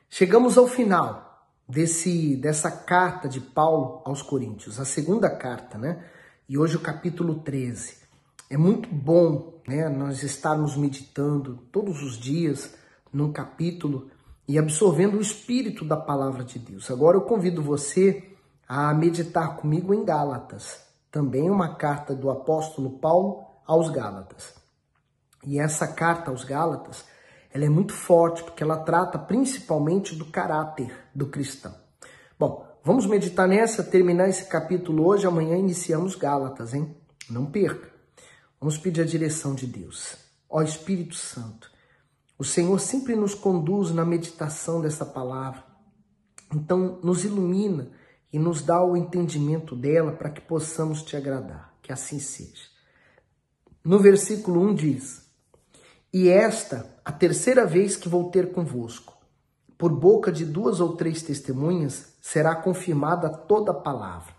Chegamos ao final dessa carta de Paulo aos Coríntios, a segunda carta, né? E hoje o capítulo 13. É muito bom, né, nós estarmos meditando todos os dias num capítulo e absorvendo o espírito da palavra de Deus. Agora eu convido você a meditar comigo em Gálatas, também uma carta do apóstolo Paulo aos Gálatas. E essa carta aos Gálatas, ela é muito forte, porque ela trata principalmente do caráter do cristão. Bom, vamos meditar nessa, terminar esse capítulo hoje, amanhã iniciamos Gálatas, hein? Não perca. Vamos pedir a direção de Deus. Ó Espírito Santo, o Senhor sempre nos conduz na meditação dessa palavra. Então, nos ilumina e nos dá o entendimento dela para que possamos te agradar. Que assim seja. No versículo 1 diz: E esta, a terceira vez que vou ter convosco. Por boca de 2 ou 3 testemunhas será confirmada toda a palavra.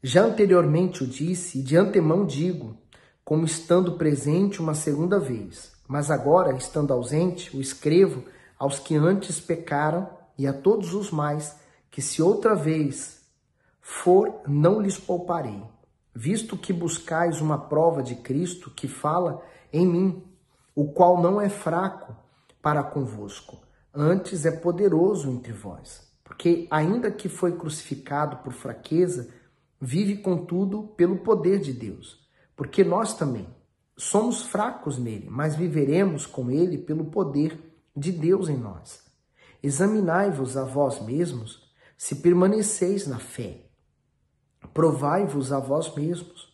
Já anteriormente o disse e de antemão digo, como estando presente uma segunda vez. Mas agora, estando ausente, o escrevo aos que antes pecaram e a todos os mais, que se outra vez for, não lhes pouparei. Visto que buscais uma prova de Cristo que fala em mim, o qual não é fraco para convosco, antes é poderoso entre vós. Porque ainda que foi crucificado por fraqueza, vive contudo pelo poder de Deus. Porque nós também somos fracos nele, mas viveremos com ele pelo poder de Deus em nós. Examinai-vos a vós mesmos, se permaneceis na fé. Provai-vos a vós mesmos.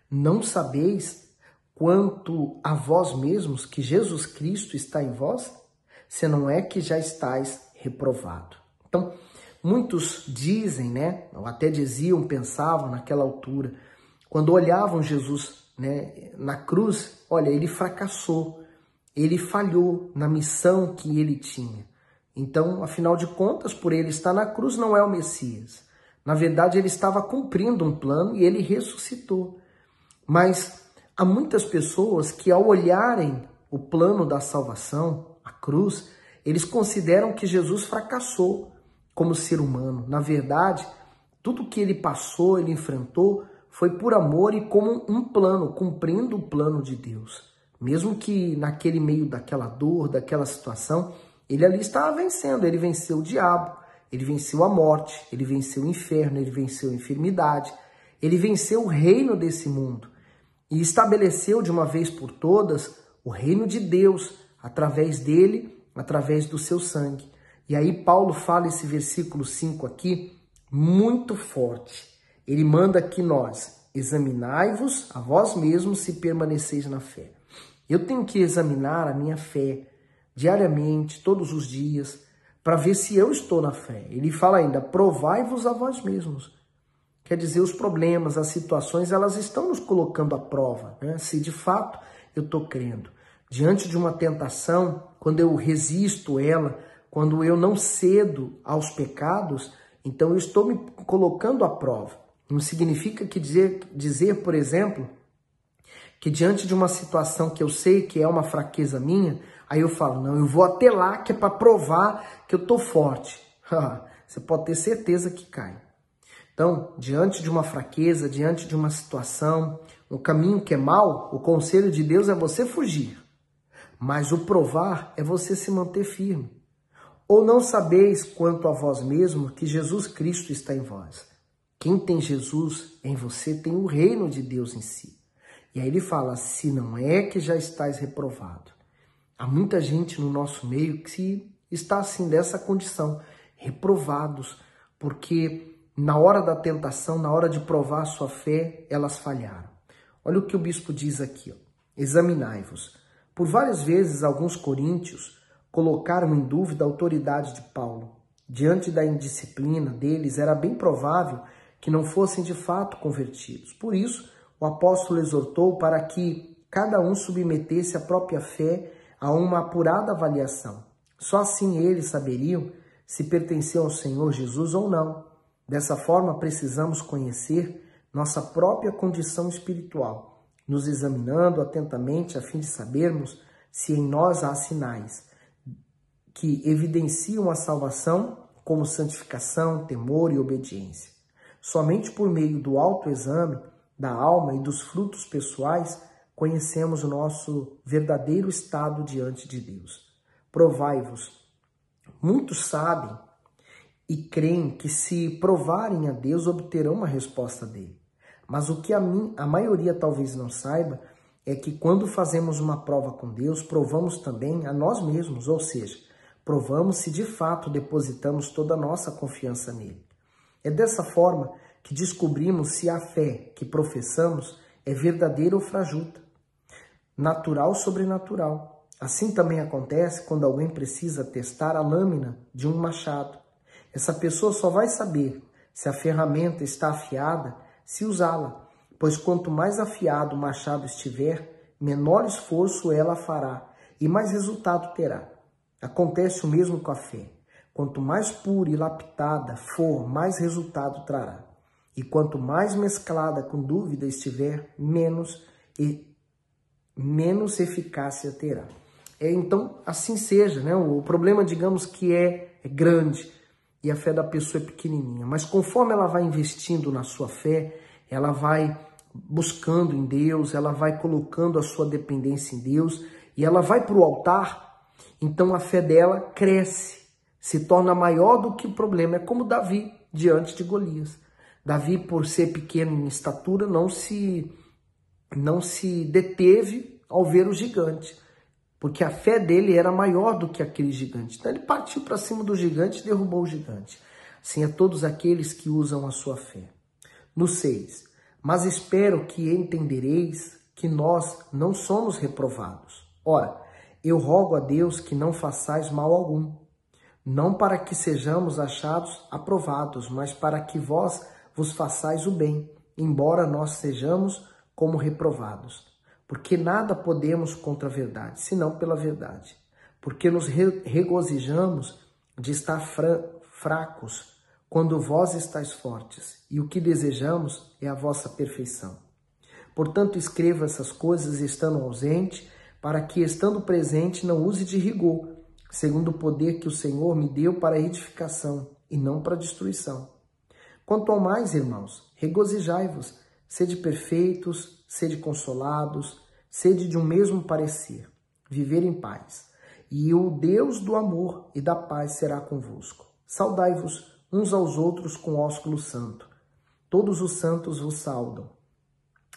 Não sabeis quanto a vós mesmos que Jesus Cristo está em vós? Se não é que já estáis reprovado. Então, muitos dizem, né, ou até diziam, pensavam naquela altura, quando olhavam Jesus, né, na cruz, olha, ele fracassou, ele falhou na missão que ele tinha. Então, afinal de contas, por ele estar na cruz, não é o Messias. Na verdade, ele estava cumprindo um plano e ele ressuscitou. Mas há muitas pessoas que, ao olharem o plano da salvação, a cruz, eles consideram que Jesus fracassou como ser humano. Na verdade, tudo que ele passou, ele enfrentou, foi por amor e como um plano, cumprindo o plano de Deus. Mesmo que naquele meio daquela dor, daquela situação, ele ali estava vencendo, ele venceu o diabo, ele venceu a morte, ele venceu o inferno, ele venceu a enfermidade, ele venceu o reino desse mundo e estabeleceu de uma vez por todas o reino de Deus através dele, através do seu sangue. E aí Paulo fala esse versículo 5 aqui, muito forte. Ele manda que nós examinai-vos a vós mesmos se permaneceis na fé. Eu tenho que examinar a minha fé diariamente, todos os dias, para ver se eu estou na fé. Ele fala ainda, provai-vos a vós mesmos. Quer dizer, os problemas, as situações, elas estão nos colocando à prova, né? Se de fato eu estou crendo. Diante de uma tentação, quando eu resisto ela, quando eu não cedo aos pecados, então eu estou me colocando à prova. Não significa que dizer, por exemplo, que diante de uma situação que eu sei que é uma fraqueza minha, aí eu falo, não, eu vou até lá que é para provar que eu estou forte. Você pode ter certeza que cai. Então, diante de uma fraqueza, diante de uma situação, um caminho que é mau, o conselho de Deus é você fugir. Mas o provar é você se manter firme. Ou não sabeis quanto a vós mesmos que Jesus Cristo está em vós. Quem tem Jesus em você tem o reino de Deus em si. E aí ele fala, se não é que já estáis reprovado. Há muita gente no nosso meio que está assim, dessa condição, reprovados, porque na hora da tentação, na hora de provar a sua fé, elas falharam. Olha o que o bispo diz aqui, ó. Examinai-vos. Por várias vezes, alguns coríntios colocaram em dúvida a autoridade de Paulo. Diante da indisciplina deles, era bem provável que não fossem de fato convertidos. Por isso, o apóstolo exortou para que cada um submetesse a própria fé a uma apurada avaliação. Só assim eles saberiam se pertenciam ao Senhor Jesus ou não. Dessa forma, precisamos conhecer nossa própria condição espiritual, nos examinando atentamente a fim de sabermos se em nós há sinais que evidenciam a salvação como santificação, temor e obediência. Somente por meio do autoexame da alma e dos frutos pessoais conhecemos o nosso verdadeiro estado diante de Deus. Provai-vos. Muitos sabem e creem que se provarem a Deus obterão uma resposta dele. Mas o que a maioria talvez não saiba é que quando fazemos uma prova com Deus, provamos também a nós mesmos, ou seja, provamos se de fato depositamos toda a nossa confiança nele. É dessa forma que descobrimos se a fé que professamos é verdadeira ou fajuta, natural ou sobrenatural. Assim também acontece quando alguém precisa testar a lâmina de um machado. Essa pessoa só vai saber se a ferramenta está afiada se usá-la, pois quanto mais afiado o machado estiver, menor esforço ela fará e mais resultado terá. Acontece o mesmo com a fé. Quanto mais pura e lapidada for, mais resultado trará. E quanto mais mesclada com dúvida estiver, menos eficácia terá. Então, assim seja, né? O problema, digamos que é grande e a fé da pessoa é pequenininha. Mas conforme ela vai investindo na sua fé, ela vai buscando em Deus, ela vai colocando a sua dependência em Deus e ela vai para o altar, então a fé dela cresce, se torna maior do que o problema. É como Davi diante de Golias. Davi, por ser pequeno em estatura, não se deteve ao ver o gigante, porque a fé dele era maior do que aquele gigante. Então ele partiu para cima do gigante e derrubou o gigante. Assim é todos aqueles que usam a sua fé. No 6, mas espero que entendereis que nós não somos reprovados. Ora, eu rogo a Deus que não façais mal algum, não para que sejamos achados aprovados, mas para que vós vos façais o bem, embora nós sejamos como reprovados. Porque nada podemos contra a verdade, senão pela verdade. Porque nos regozijamos de estar fracos, quando vós estáis fortes, e o que desejamos é a vossa perfeição. Portanto, escreva essas coisas estando ausente, para que, estando presente, não use de rigor, segundo o poder que o Senhor me deu para edificação, e não para destruição. Quanto ao mais, irmãos, regozijai-vos, sede perfeitos, sede consolados, sede de um mesmo parecer, viver em paz. E o Deus do amor e da paz será convosco. Saudai-vos uns aos outros com ósculo santo. Todos os santos vos saudam.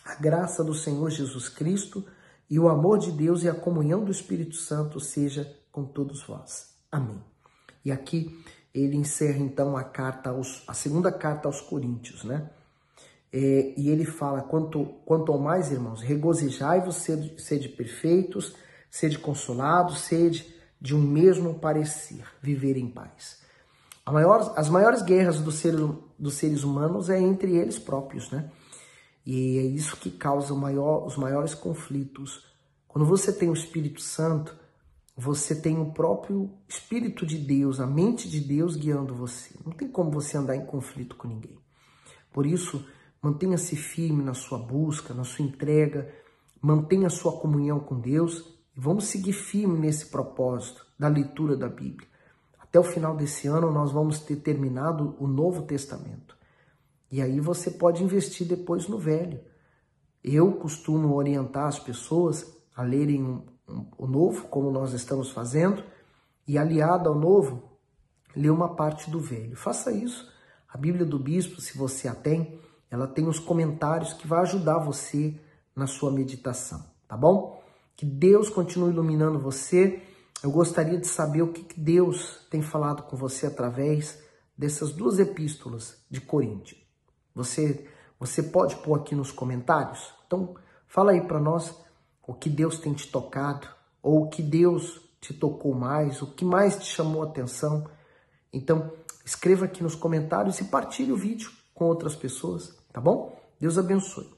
A graça do Senhor Jesus Cristo e o amor de Deus e a comunhão do Espírito Santo seja com todos vós. Amém. E aqui ele encerra então a segunda carta aos Coríntios, né? E ele fala, quanto ao mais, irmãos, regozijai-vos, sede perfeitos, sede consolados, sede de um mesmo parecer, viver em paz. As maiores guerras dos seres humanos é entre eles próprios, né? E é isso que causa os maiores conflitos. Quando você tem o Espírito Santo, você tem o próprio Espírito de Deus, a mente de Deus guiando você. Não tem como você andar em conflito com ninguém. Por isso, mantenha-se firme na sua busca, na sua entrega, mantenha a sua comunhão com Deus e vamos seguir firme nesse propósito da leitura da Bíblia. Até o final desse ano nós vamos ter terminado o Novo Testamento. E aí você pode investir depois no Velho. Eu costumo orientar as pessoas a lerem o Novo, como nós estamos fazendo, e aliado ao Novo, ler uma parte do Velho. Faça isso. A Bíblia do Bispo, se você a tem, ela tem os comentários que vai ajudar você na sua meditação, tá bom? Que Deus continue iluminando você. Eu gostaria de saber o que Deus tem falado com você através dessas duas epístolas de Coríntios. Você pode pôr aqui nos comentários? Então, fala aí para nós o que Deus tem te tocado, ou o que Deus te tocou mais, o que mais te chamou a atenção. Então, escreva aqui nos comentários e partilhe o vídeo com outras pessoas, tá bom? Deus abençoe.